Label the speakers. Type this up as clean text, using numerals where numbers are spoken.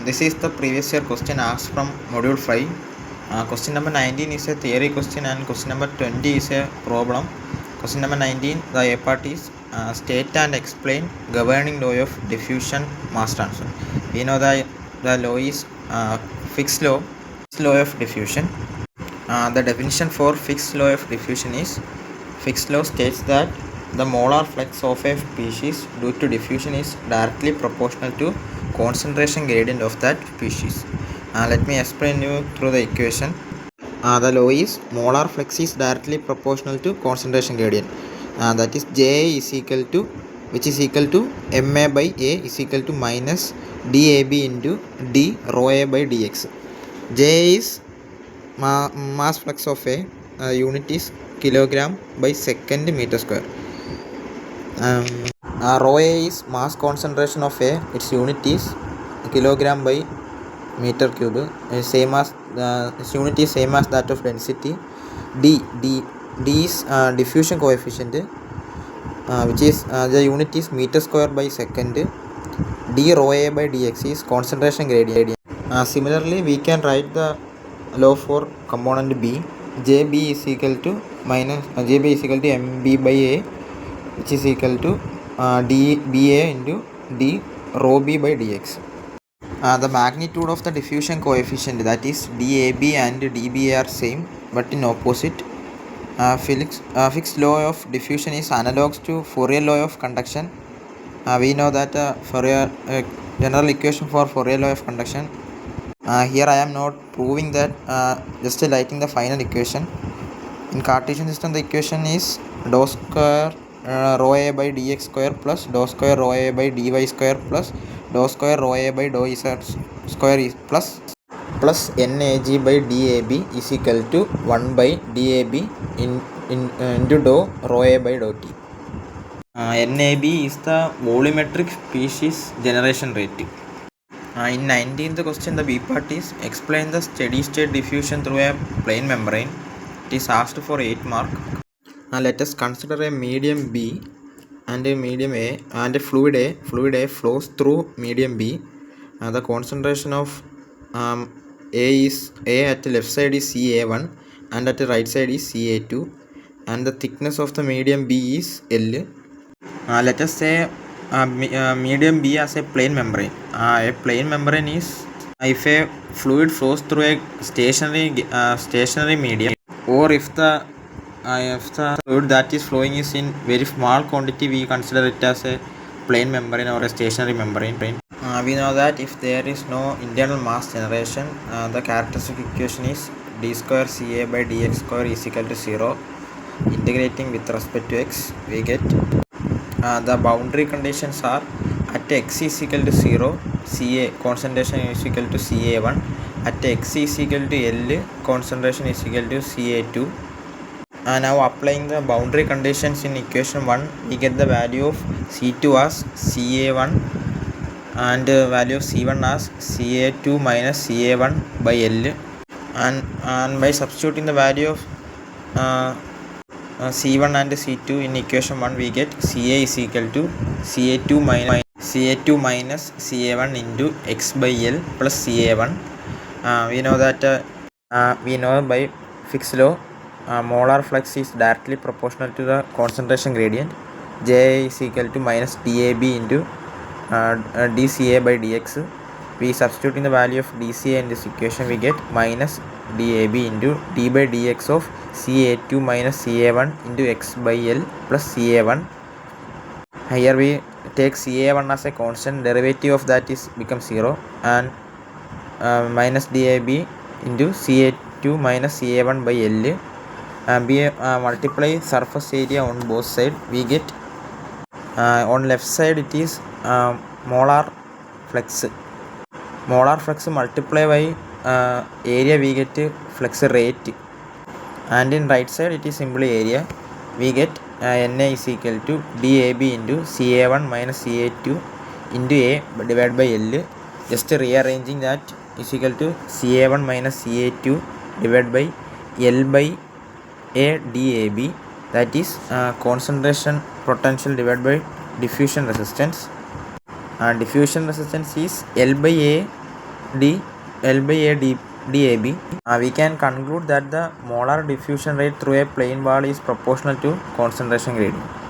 Speaker 1: This is the previous year question asked from module 5. Question number 19 is a theory question and question number 20 is a problem. Question number 19, the A part is state and explain governing law of diffusion mass transfer. We know that the law is fixed law of diffusion. The definition for fixed law of diffusion is fixed law states that the molar flux of a species due to diffusion is directly proportional to concentration gradient of that species. Let me explain you through the equation. The law is molar flux is directly proportional to concentration gradient. That is J is equal to, which is equal to MA by A is equal to minus DAB into D rho A by dx. J is mass flux of a unit is kilogram by second meter square. Rho A is mass concentration of A, its unit is kilogram by meter cube, same as its unit is same as that of density. D is diffusion coefficient, which is the unit is meter square by second. D rho A by dx is concentration gradient. Similarly, we can write the law for component B. JB is equal to minus JB is equal to MB by A, which is equal to dBA into D rho B by dx. The magnitude of the diffusion coefficient, that is DAB and dBA, are same but in opposite. Fixed law of diffusion is analogous to Fourier law of conduction. We know that Fourier general equation for Fourier law of conduction. Here I am not proving that, just writing the final equation. In Cartesian system, the equation is dou square rho A by dx square plus dou square rho A by dy square plus dou square rho A by dou z square is plus NAG by DAB is equal to 1 by DAB into dou rho A by dou t. NAB is the volumetric species generation rate. In 19th question, the B part is explain the steady state diffusion through a plane membrane. It is asked for 8 mark. Let us consider a medium B and a medium A and a fluid A. Fluid A flows through medium B. The concentration of A at the left side is Ca1 and at the right side is Ca2, and the thickness of the medium B is L. Let us say medium B as a plane membrane. A plane membrane is if a fluid flows through a stationary medium, or if the fluid that is flowing is in very small quantity, we consider it as a plane membrane or a stationary membrane. We know that if there is no internal mass generation, the characteristic equation is d square Ca by dx square is equal to 0. Integrating with respect to x, we get the boundary conditions are at x is equal to 0, Ca concentration is equal to Ca1. At x is equal to L, concentration is equal to Ca2. Now applying the boundary conditions in equation 1, we get the value of C2 as Ca1 and value of C1 as Ca2 minus Ca1 by L, and by substituting the value of C1 and C2 in equation 1, we get Ca is equal to Ca2 minus Ca1 into x by L plus Ca1. We know that we know by fixed law, molar flux is directly proportional to the concentration gradient. J is equal to minus DAB into dCA by dx. We substituting the value of dCA in this equation, we get minus DAB into d by dx of Ca2 minus Ca1 into x by L plus Ca1. Here we take Ca1 as a constant, derivative of that is becomes 0, and minus DAB into Ca2 minus Ca1 by L. We multiply surface area on both sides, we get on left side it is molar flux multiply by area, we get flux rate, and in right side it is simply area. We get Na is equal to DAB into Ca1 minus Ca2 into A divided by L. Just rearranging that is equal to Ca1 minus Ca2 divided by L by A DAB, that is concentration potential divided by diffusion resistance. Diffusion resistance is L by A D. L by A dAB. We can conclude that the molar diffusion rate through a plane wall is proportional to concentration gradient.